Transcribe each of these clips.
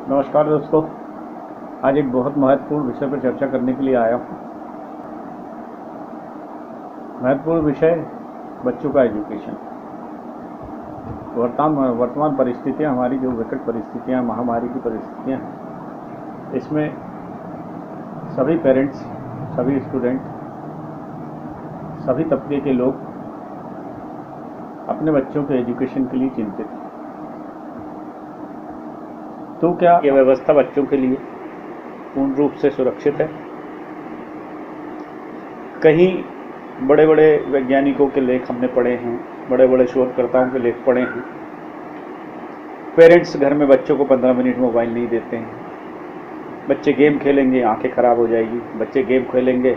नमस्कार दोस्तों। आज एक बहुत महत्वपूर्ण विषय पर चर्चा करने के लिए आया हूँ। महत्वपूर्ण विषय बच्चों का एजुकेशन। वर्तमान परिस्थितियाँ, हमारी जो विकट परिस्थितियाँ, महामारी की परिस्थितियाँ हैं, इसमें सभी पेरेंट्स, सभी स्टूडेंट, सभी तबके के लोग अपने बच्चों के एजुकेशन के लिए चिंतित हैं। तो क्या यह व्यवस्था बच्चों के लिए पूर्ण रूप से सुरक्षित है? कहीं बड़े बड़े वैज्ञानिकों के लेख हमने पढ़े हैं, बड़े बड़े शोधकर्ताओं के लेख पढ़े हैं। पेरेंट्स घर में बच्चों को 15 मिनट मोबाइल नहीं देते हैं। बच्चे गेम खेलेंगे, आंखें खराब हो जाएगी। बच्चे गेम खेलेंगे,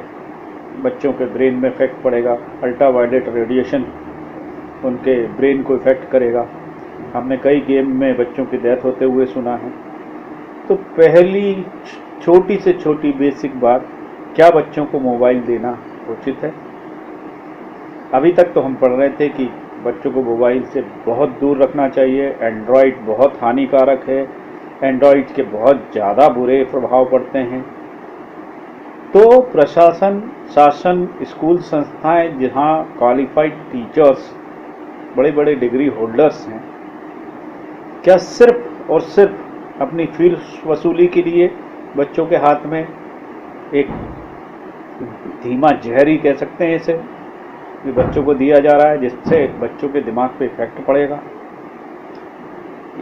बच्चों के ब्रेन में इफेक्ट पड़ेगा। अल्ट्रावायलेट रेडिएशन उनके ब्रेन को इफेक्ट करेगा। हमने कई गेम में बच्चों की डेथ होते हुए सुना है। तो पहली छोटी से छोटी बेसिक बात, क्या बच्चों को मोबाइल देना उचित है? अभी तक तो हम पढ़ रहे थे कि बच्चों को मोबाइल से बहुत दूर रखना चाहिए। एंड्रॉयड बहुत हानिकारक है, एंड्रॉयड के बहुत ज़्यादा बुरे प्रभाव पड़ते हैं। तो प्रशासन, शासन, स्कूल संस्थाएं जहां क्वालिफाइड टीचर्स, बड़े बड़े डिग्री होल्डर्स हैं, क्या सिर्फ और सिर्फ अपनी फीस वसूली के लिए बच्चों के हाथ में एक धीमा जहर ही कह सकते हैं इसे, कि बच्चों को दिया जा रहा है, जिससे बच्चों के दिमाग पे इफेक्ट पड़ेगा?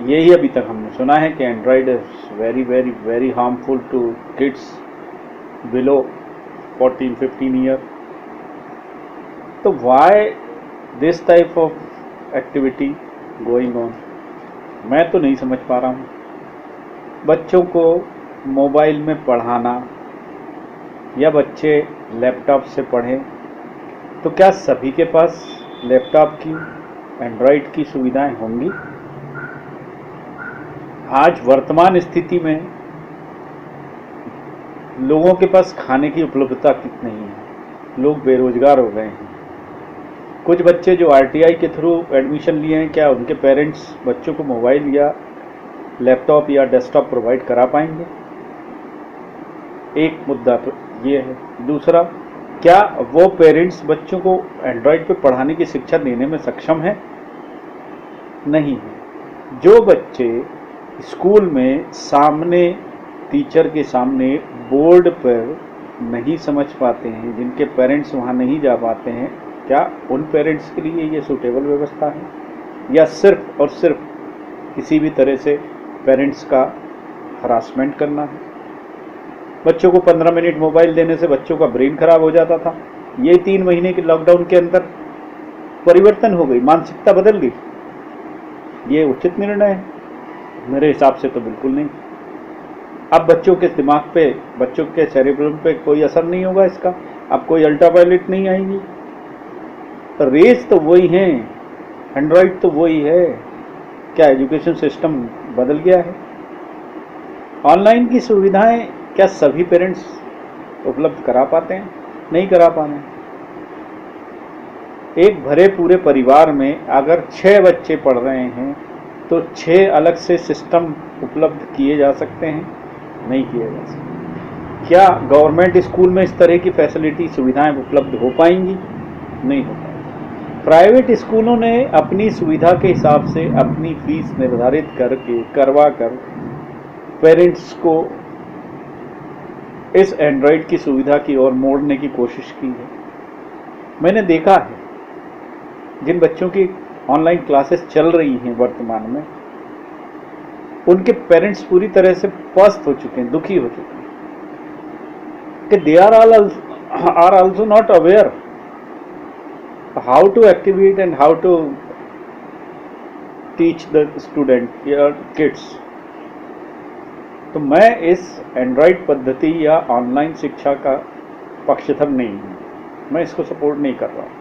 यही अभी तक हमने सुना है कि Android is very very very harmful to kids below 14-15 year. तो why this type of activity going on? मैं तो नहीं समझ पा रहा हूँ। बच्चों को मोबाइल में पढ़ाना या बच्चे लैपटॉप से पढ़ें, तो क्या सभी के पास लैपटॉप की, एंड्रॉयड की सुविधाएं होंगी? आज वर्तमान स्थिति में लोगों के पास खाने की उपलब्धता कितनी है। लोग बेरोजगार हो गए हैं। कुछ बच्चे जो आरटीआई के थ्रू एडमिशन लिए हैं, क्या उनके पेरेंट्स बच्चों को मोबाइल या लैपटॉप या डेस्कटॉप प्रोवाइड करा पाएंगे? एक मुद्दा तो ये है। दूसरा, क्या वो पेरेंट्स बच्चों को एंड्रॉयड पे पढ़ाने की शिक्षा देने में सक्षम है? नहीं है। जो बच्चे स्कूल में सामने, टीचर के सामने बोर्ड पर नहीं समझ पाते हैं, जिनके पेरेंट्स वहाँ नहीं जा पाते हैं, क्या उन पेरेंट्स के लिए ये सूटेबल व्यवस्था है? या सिर्फ और सिर्फ किसी भी तरह से पेरेंट्स का हरासमेंट करना है? बच्चों को 15 मिनट मोबाइल देने से बच्चों का ब्रेन खराब हो जाता था। ये 3 महीने के लॉकडाउन के अंदर परिवर्तन हो गई, मानसिकता बदल गई। ये उचित निर्णय है? मेरे हिसाब से तो बिल्कुल नहीं। अब बच्चों के दिमाग पे, बच्चों के सेरेब्रम पे कोई असर नहीं होगा इसका। अब कोई अल्ट्रावायलेट नहीं आएगी। रेस तो वही हैं, एंड्रॉयड तो वही है। क्या एजुकेशन सिस्टम बदल गया है? ऑनलाइन की सुविधाएं क्या सभी पेरेंट्स उपलब्ध करा पाते हैं? नहीं करा पाते। एक भरे पूरे परिवार में अगर 6 बच्चे पढ़ रहे हैं, तो 6 अलग से सिस्टम उपलब्ध किए जा सकते हैं? नहीं किए जा सकते। क्या गवर्नमेंट स्कूल में इस तरह की फैसिलिटी, सुविधाएं उपलब्ध हो पाएंगी? नहीं हो पाएंगी। प्राइवेट स्कूलों ने अपनी सुविधा के हिसाब से अपनी फीस निर्धारित करके, करवा कर पेरेंट्स को इस एंड्रॉयड की सुविधा की ओर मोड़ने की कोशिश की है। मैंने देखा है, जिन बच्चों की ऑनलाइन क्लासेस चल रही हैं वर्तमान में, उनके पेरेंट्स पूरी तरह से पस्त हो चुके हैं, दुखी हो चुके हैं कि they are also not aware how to activate and how to teach the student या किड्स। तो मैं इस एंड्रॉयड पद्धति या ऑनलाइन शिक्षा का पक्षधर नहीं हूँ। मैं इसको सपोर्ट नहीं कर रहा हूँ।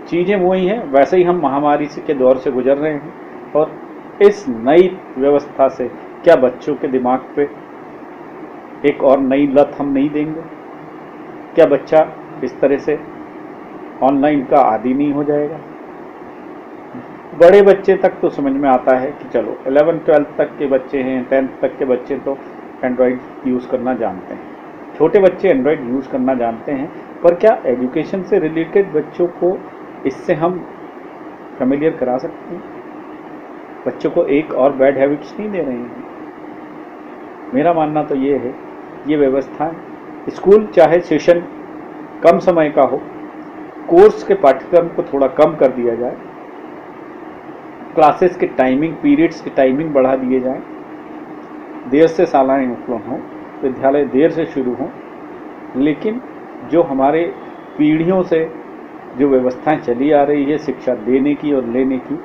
चीज़ें वही हैं, वैसे ही हम महामारी के दौर से गुजर रहे हैं, और इस नई व्यवस्था से क्या बच्चों के दिमाग पे एक और नई लत हम नहीं देंगे? क्या बच्चा इस तरह से ऑनलाइन का आदी नहीं हो जाएगा? बड़े बच्चे तक तो समझ में आता है कि चलो 11th-12th तक के बच्चे हैं, 10th तक के बच्चे तो एंड्रॉयड यूज़ करना जानते हैं। छोटे बच्चे एंड्रॉयड यूज़ करना जानते हैं, पर क्या एजुकेशन से रिलेटेड बच्चों को इससे हम फेमिलियर करा सकते हैं? बच्चों को एक और बैड हैबिट्स नहीं दे रहे हैं। मेरा मानना तो ये है, ये व्यवस्था स्कूल चाहे सेशन कम समय का हो, कोर्स के पाठ्यक्रम को थोड़ा कम कर दिया जाए, क्लासेस के टाइमिंग, पीरियड्स की टाइमिंग बढ़ा दिए जाए, देर से सालाना उपलब्ध हों, विद्यालय देर से शुरू हों, लेकिन जो हमारे पीढ़ियों से जो व्यवस्थाएं चली आ रही है शिक्षा देने की और लेने की,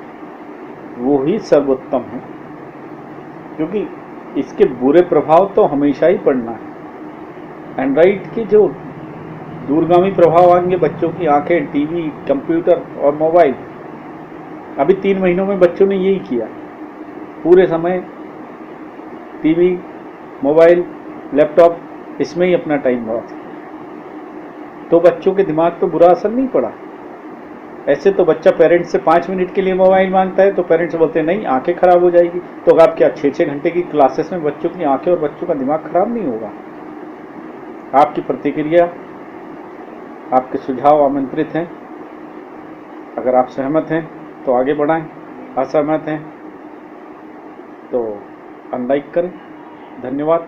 वो ही सर्वोत्तम है, क्योंकि इसके बुरे प्रभाव तो हमेशा ही पड़ना है। एंड्रॉइड के जो दूरगामी प्रभाव आएंगे, बच्चों की आंखें, टीवी, कंप्यूटर और मोबाइल। अभी 3 महीनों में बच्चों ने यही किया, पूरे समय टीवी, मोबाइल, लैपटॉप, इसमें ही अपना टाइम बर्बाद। तो बच्चों के दिमाग पर बुरा असर नहीं पड़ा। ऐसे तो बच्चा पेरेंट्स से 5 मिनट के लिए मोबाइल मांगता है तो पेरेंट्स बोलते हैं नहीं, आंखें खराब हो जाएगी। तो आप क्या 6-6 घंटे की क्लासेस में बच्चों की आंखें और बच्चों का दिमाग खराब नहीं होगा? आपकी प्रतिक्रिया, आपके सुझाव आमंत्रित हैं। अगर आप सहमत हैं तो आगे बढ़ाएं, असहमत हैं तो अनलाइक करें। धन्यवाद।